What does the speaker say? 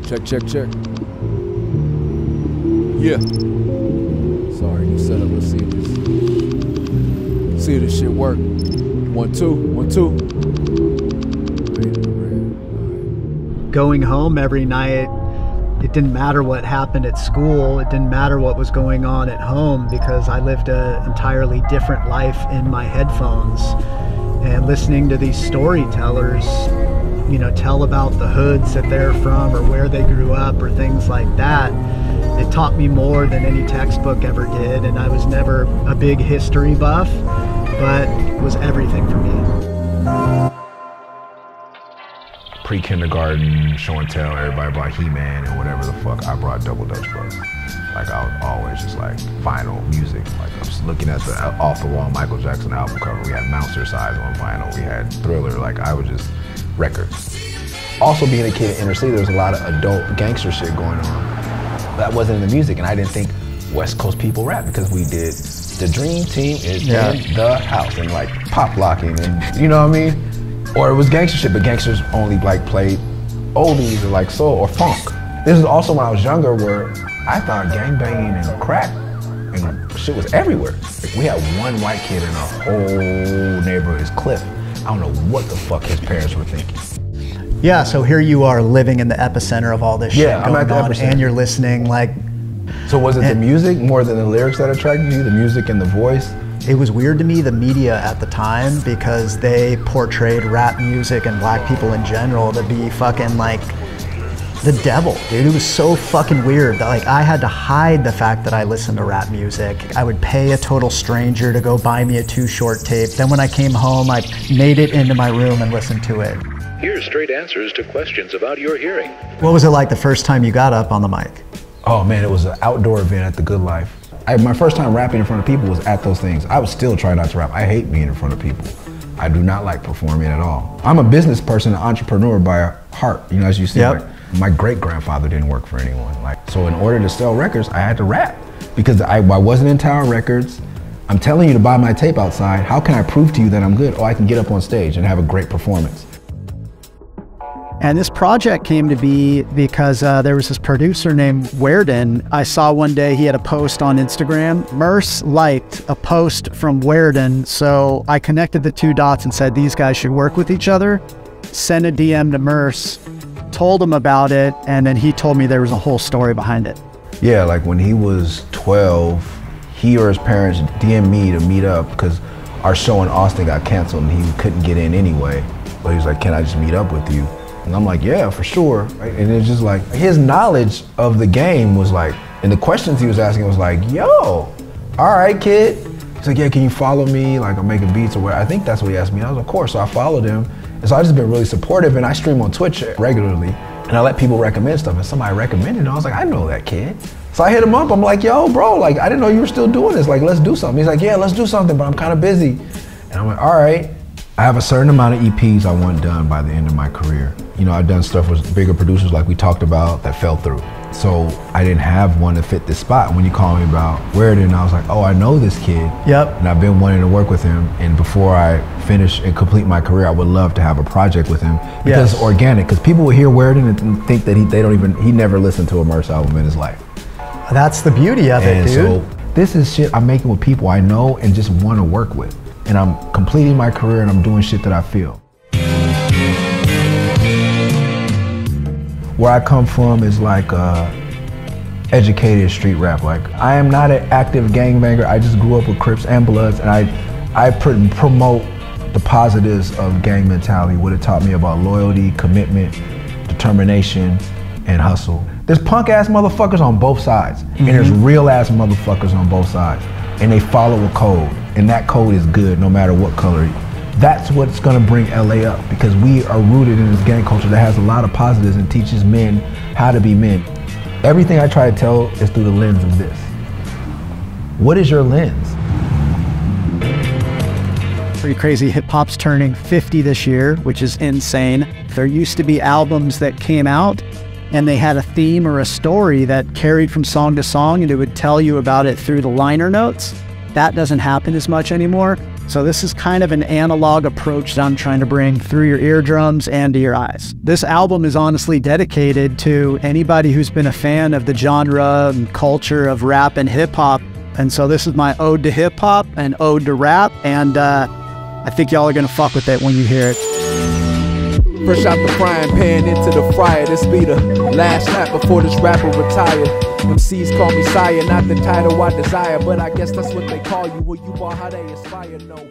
Check, check, check. Yeah. Sorry, new setup. Let's see if this shit work. 1, 2, 1, 2. Going home every night, it didn't matter what happened at school. It didn't matter what was going on at home because I lived an entirely different life in my headphones. And listening to these storytellers, you know, tell about the hoods that they're from or where they grew up or things like that, it taught me more than any textbook ever did. And I was never a big history buff, but it was everything for me. Pre-kindergarten, show and tell, everybody brought He-Man and whatever the fuck. I brought Double Dutch Bros. Like I was always just like vinyl music. Like I was looking at the off-the-wall Michael Jackson album cover. We had Monster Size on vinyl. We had Thriller. Like I was just records. Also being a kid in inner city, there was a lot of adult gangster shit going on. That wasn't in the music, and I didn't think West Coast people rap because we did the Dream Team is in the house and like pop locking and you know what I mean? Or it was gangster shit, but gangsters only like played oldies or like soul or funk. This is also when I was younger where I thought gangbanging and crack and shit was everywhere. Like we had one white kid in a whole neighborhood, his Cliff. I don't know what the fuck his parents were thinking. Yeah, so here you are living in the epicenter of all this shit going on, and you're listening like... So was it the music more than the lyrics that attracted you, the music and the voice? It was weird to me, the media at the time, because they portrayed rap music and black people in general to be fucking like the devil, dude. It was so fucking weird that like I had to hide the fact that I listened to rap music. I would pay a total stranger to go buy me a Too Short tape. Then when I came home, I made it into my room and listened to it. Here's straight answers to questions about your hearing. What was it like the first time you got up on the mic? Oh man, it was an outdoor event at the Good Life. My first time rapping in front of people was at those things. I would still try not to rap. I hate being in front of people. I do not like performing at all. I'm a business person, an entrepreneur by heart. You know, as you see, like, my great-grandfather didn't work for anyone. So in order to sell records, I had to rap because I wasn't in Tower Records. I'm telling you to buy my tape outside. How can I prove to you that I'm good? Oh, I can get up on stage and have a great performance. And this project came to be because there was this producer named Wiardon. I saw one day he had a post on Instagram. Murs liked a post from Wiardon, so I connected the two dots and said these guys should work with each other. Sent a DM to Murs, told him about it, and then he told me there was a whole story behind it. Yeah, like when he was 12, he or his parents DM'd me to meet up because our show in Austin got canceled and he couldn't get in anyway. But he was like, can I just meet up with you? And I'm like, yeah, for sure. Right? And it's just like, his knowledge of the game was like, and the questions he was asking was like, yo, all right, kid. He's like, yeah, can you follow me? Like, I'm making beats or what? I think that's what he asked me. I was like, of course. So I followed him. And so I just been really supportive, and I stream on Twitch regularly. And I let people recommend stuff, and somebody recommended it. And I was like, I know that kid. So I hit him up. I'm like, yo, bro, like, I didn't know you were still doing this. Like, let's do something. He's like, yeah, let's do something, but I'm kind of busy. And I'm like, all right. I have a certain amount of EPs I want done by the end of my career. You know, I've done stuff with bigger producers like we talked about that fell through. So I didn't have one to fit this spot. When you called me about Wiardon, I was like, oh, I know this kid. Yep. And I've been wanting to work with him. And before I finish and complete my career, I would love to have a project with him because it's organic. Because people will hear Wiardon and think that he never listened to a Murs album in his life. That's the beauty of it, dude. So this is shit I'm making with people I know and just want to work with. And I'm completing my career and I'm doing shit that I feel. Where I come from is like educated street rap. Like, I am not an active gangbanger. I just grew up with Crips and Bloods, and I promote the positives of gang mentality, what it taught me about loyalty, commitment, determination, and hustle. There's punk ass motherfuckers on both sides, and there's real ass motherfuckers on both sides, and they follow a code. And that code is good no matter what color. That's what's gonna bring LA up because we are rooted in this gang culture that has a lot of positives and teaches men how to be men. Everything I try to tell is through the lens of this. What is your lens? Pretty crazy. Hip hop's turning 50 this year, which is insane. There used to be albums that came out and they had a theme or a story that carried from song to song and it would tell you about it through the liner notes. That doesn't happen as much anymore. So this is kind of an analog approach that I'm trying to bring through your eardrums and to your eyes. This album is honestly dedicated to anybody who's been a fan of the genre and culture of rap and hip hop. And so this is my ode to hip hop and ode to rap. And I think y'all are gonna fuck with it when you hear it. Fresh out the frying pan into the fryer. This be the last lap before this rapper retire. MCs call me sire, not the title I desire, but I guess that's what they call you when you are how they aspire. No.